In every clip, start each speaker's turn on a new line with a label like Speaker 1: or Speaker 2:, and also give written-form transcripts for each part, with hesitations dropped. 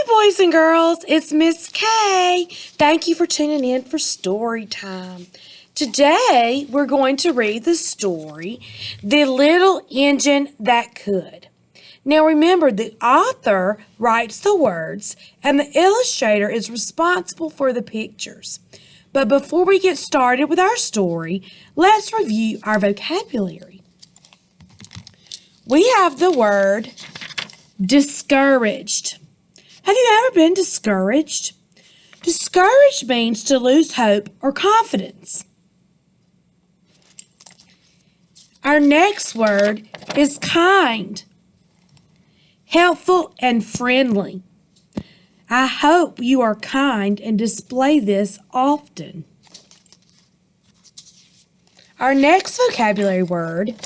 Speaker 1: boys and girls, it's Miss K. Thank you for tuning in for story time. Today, we're going to read the story, The Little Engine That Could. Now remember, the author writes the words and the illustrator is responsible for the pictures. But before we get started with our story, let's review our vocabulary. We have the word discouraged. Have you ever been discouraged? Discouraged means to lose hope or confidence. Our next word is kind, helpful and friendly. I hope you are kind and display this often. Our next vocabulary word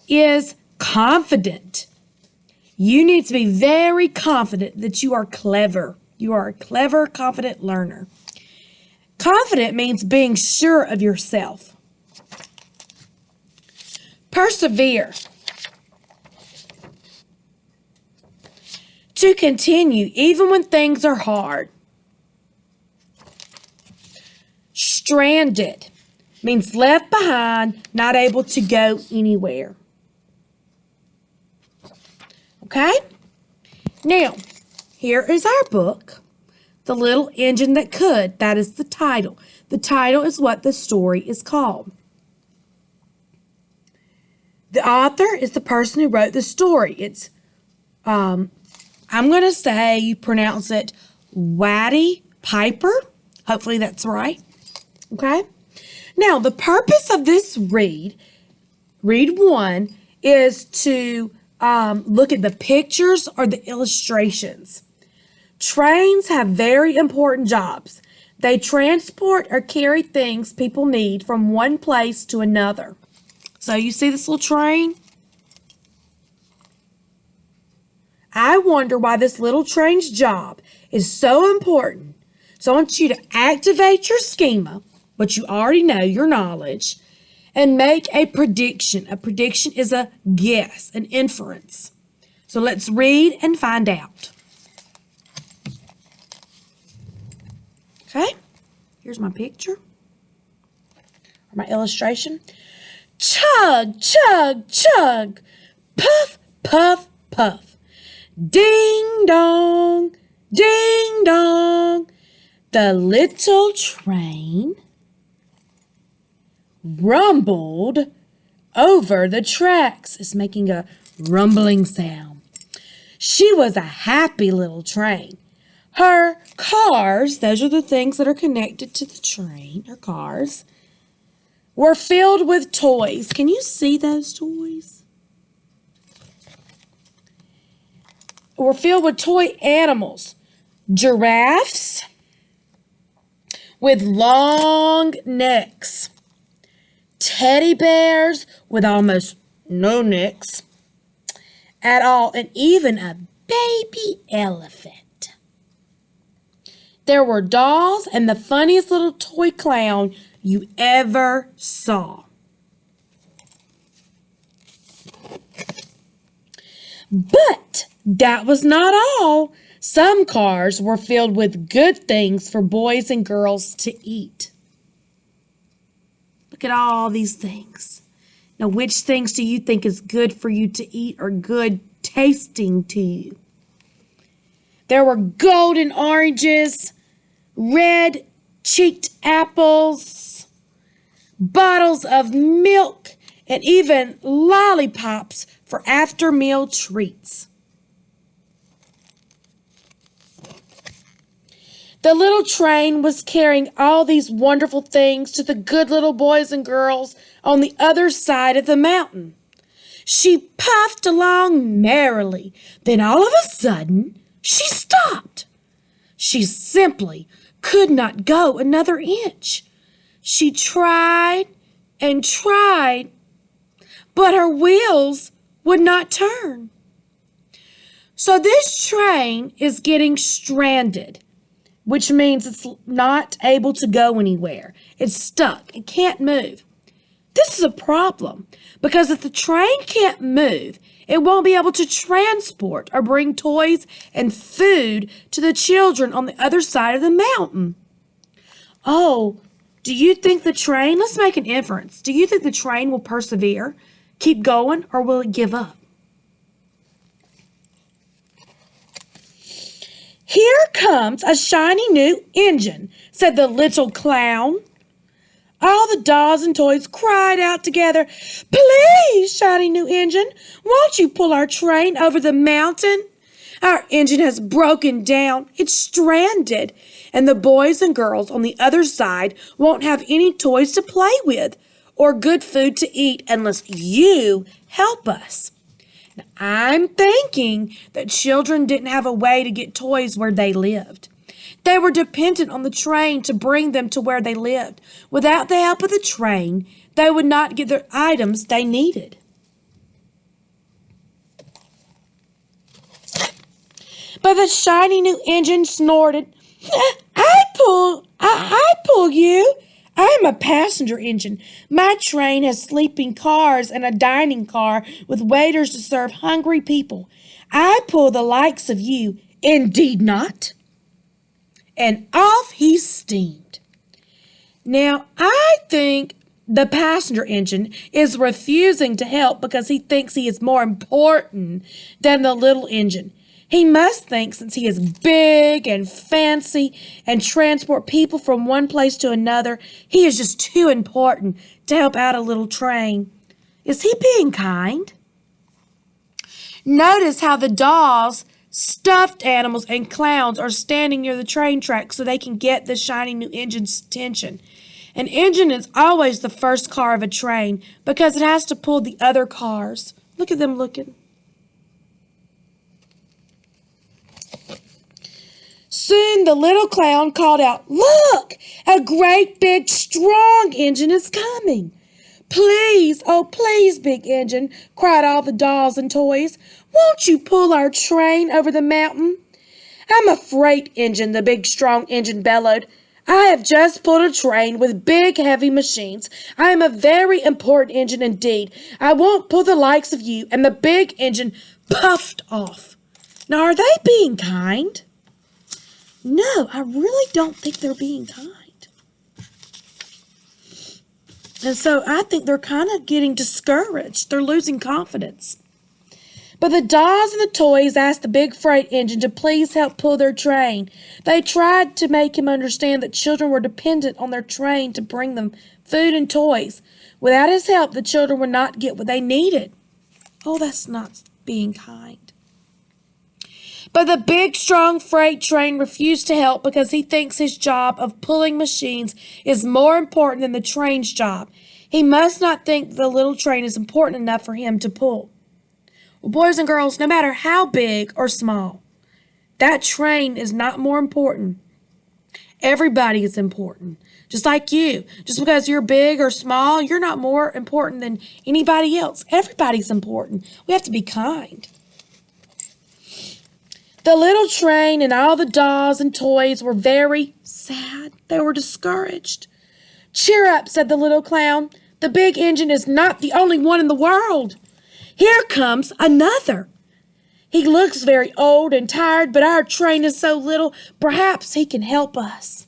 Speaker 1: is confident. You need to be very confident that you are clever. You are a clever, confident learner. Confident means being sure of yourself. Persevere. To continue even when things are hard. Stranded means left behind, not able to go anywhere. Okay? Now, here is our book, The Little Engine That Could. That is the title. The title is what the story is called. The author is the person who wrote the story. It's, I'm going to say you pronounce it Watty Piper. Hopefully that's right. Okay? Now, the purpose of this read one, is to look at the pictures or the illustrations. Trains have very important jobs. They transport or carry things people need from one place to another. So you see this little train? I wonder why this little train's job is so important. So I want you to activate your schema, which you already know, your knowledge, and make a prediction. A prediction is a guess, an inference. So let's read and find out. Okay, here's my picture, or my illustration. Chug, chug, chug, puff, puff, puff. Ding dong, ding dong. The little train rumbled over the tracks. It's making a rumbling sound. She was a happy little train. Her cars, those are the things that are connected to the train, her cars, were filled with toys. Can you see those toys? Were filled with toy animals. Giraffes with long necks. Teddy bears with almost no necks at all, and even a baby elephant. There were dolls and the funniest little toy clown you ever saw. But that was not all. Some cars were filled with good things for boys and girls to eat. Look at all these things. Now, which things do you think is good for you to eat or good tasting to you? There were golden oranges, red-cheeked apples, bottles of milk, and even lollipops for after-meal treats. The little train was carrying all these wonderful things to the good little boys and girls on the other side of the mountain. She puffed along merrily. Then all of a sudden, she stopped. She simply could not go another inch. She tried and tried, but her wheels would not turn. So this train is getting stranded, which means it's not able to go anywhere. It's stuck. It can't move. This is a problem because if the train can't move, It won't be able to transport or bring toys and food to the children on the other side of the mountain. Oh, do you think the train, let's make an inference. Do you think the train will persevere, keep going, or will it give up? Here comes a shiny new engine, said the little clown. All the dolls and toys cried out together, Please, shiny new engine, won't you pull our train over the mountain? Our engine has broken down. It's stranded. And the boys and girls on the other side won't have any toys to play with or good food to eat unless you help us. Now, I'm thinking that children didn't have a way to get toys where they lived. They were dependent on the train to bring them to where they lived. Without the help of the train, they would not get the items they needed. But the shiny new engine snorted. I pull you. I'm a passenger engine. My train has sleeping cars and a dining car with waiters to serve hungry people. I pull the likes of you. Indeed not. And off he steamed. Now, I think the passenger engine is refusing to help because he thinks he is more important than the little engine. He must think, since he is big and fancy and transport people from one place to another, he is just too important to help out a little train. Is he being kind? Notice how the dolls, stuffed animals, and clowns are standing near the train tracks so they can get the shiny new engine's attention. An engine is always the first car of a train because it has to pull the other cars. Look at them looking. Soon the little clown called out, Look! A great big strong engine is coming. Please, oh please, big engine, cried all the dolls and toys. Won't you pull our train over the mountain? I'm a freight engine, the big strong engine bellowed. I have just pulled a train with big heavy machines. I am a very important engine indeed. I won't pull the likes of you. And the big engine puffed off. Now, are they being kind? No, I really don't think they're being kind. And so I think they're kind of getting discouraged. They're losing confidence. But the dolls and the toys asked the big freight engine to please help pull their train. They tried to make him understand that children were dependent on their train to bring them food and toys. Without his help, the children would not get what they needed. Oh, that's not being kind. But the big, strong freight train refused to help because he thinks his job of pulling machines is more important than the train's job. He must not think the little train is important enough for him to pull. Well, boys and girls, no matter how big or small, that train is not more important. Everybody is important. Just like you. Just because you're big or small, you're not more important than anybody else. Everybody's important. We have to be kind. The little train and all the dolls and toys were very sad. They were discouraged. Cheer up, said the little clown. The big engine is not the only one in the world. Here comes another. He looks very old and tired, but our train is so little, perhaps he can help us.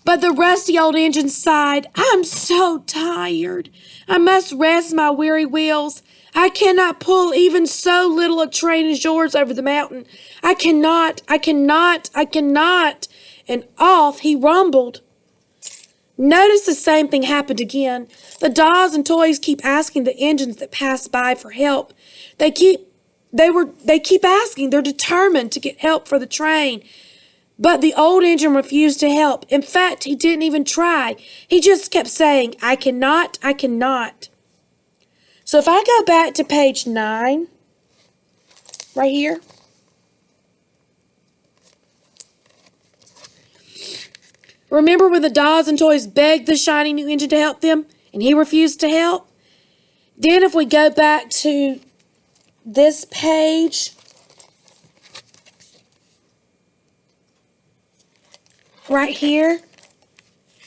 Speaker 1: But the rusty old engine sighed, I'm so tired. I must rest my weary wheels. I cannot pull even so little a train as yours over the mountain. I cannot. And off he rumbled. Notice the same thing happened again. The dolls and toys keep asking the engines that pass by for help. They keep asking. They're determined to get help for the train. But the old engine refused to help. In fact, he didn't even try. He just kept saying, I cannot. So if I go back to page 9, right here. Remember when the dolls and toys begged the shiny new engine to help them and he refused to help? Then if we go back to this page, right here,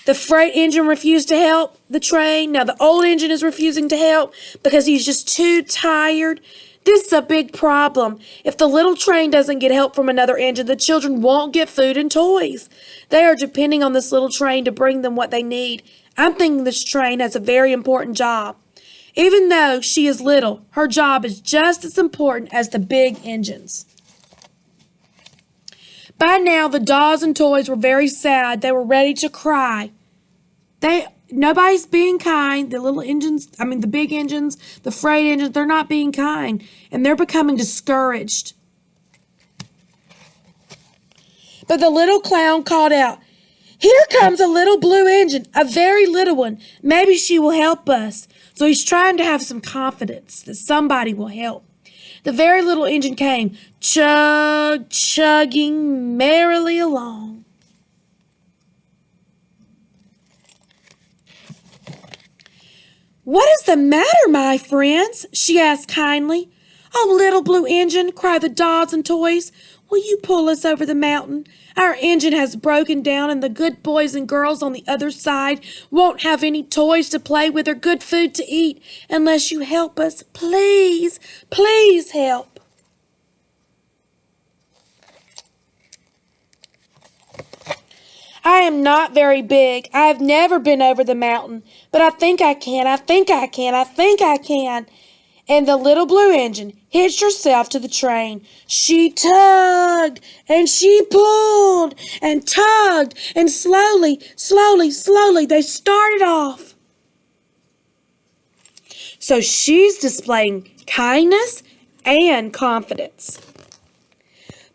Speaker 1: The freight engine refused to help the train. Now the old engine is refusing to help because he's just too tired. This is a big problem. If the little train doesn't get help from another engine, the children won't get food and toys. They are depending on this little train to bring them what they need. I'm thinking this train has a very important job. Even though she is little, her job is just as important as the big engines. By now, the dolls and toys were very sad. They were ready to cry. Nobody's being kind. The big engines, the freight engines, they're not being kind. And they're becoming discouraged. But the little clown called out, "Here comes a little blue engine, a very little one. Maybe she will help us." So he's trying to have some confidence that somebody will help. The very little engine came, chugging merrily along. "What is the matter, my friends?" she asked kindly. "Oh, little blue engine," cried the dolls and toys, "will you pull us over the mountain? Our engine has broken down, and the good boys and girls on the other side won't have any toys to play with or good food to eat unless you help us. Please, please help." "I am not very big. I have never been over the mountain, but I think I can. I think I can. I think I can." And the little blue engine hitched herself to the train. She tugged and she pulled and tugged, and slowly, slowly, slowly they started off. So she's displaying kindness and confidence.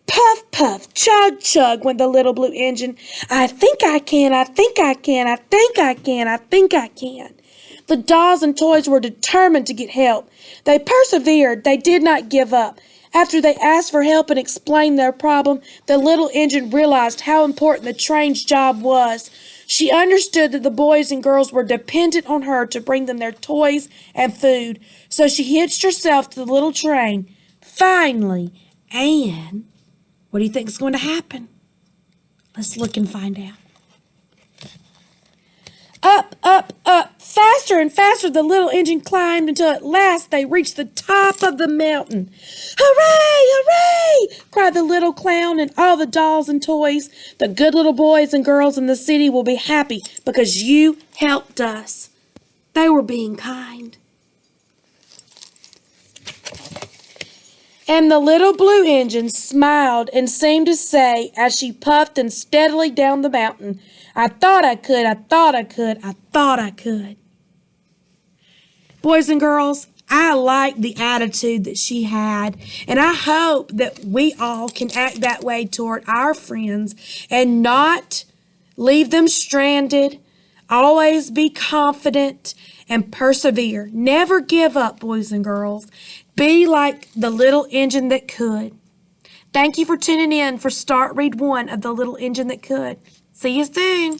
Speaker 1: Puff, puff, chug, chug went the little blue engine. "I think I can, I think I can, I think I can, I think I can." The dolls and toys were determined to get help. They persevered. They did not give up. After they asked for help and explained their problem, the little engine realized how important the train's job was. She understood that the boys and girls were dependent on her to bring them their toys and food. So she hitched herself to the little train. Finally, and what do you think is going to happen? Let's look and find out. Up, up, up, faster and faster the little engine climbed until at last they reached the top of the mountain. "Hooray, hooray!" cried the little clown and all the dolls and toys. "The good little boys and girls in the city will be happy because you helped us." They were being kind. And the little blue engine smiled and seemed to say, as she puffed and steadily down the mountain, "I thought I could, I thought I could, I thought I could." Boys and girls, I like the attitude that she had, and I hope that we all can act that way toward our friends and not leave them stranded. Always be confident and persevere. Never give up, boys and girls. Be like the little engine that could. Thank you for tuning in for Start Read 1 of The Little Engine That Could. See you soon.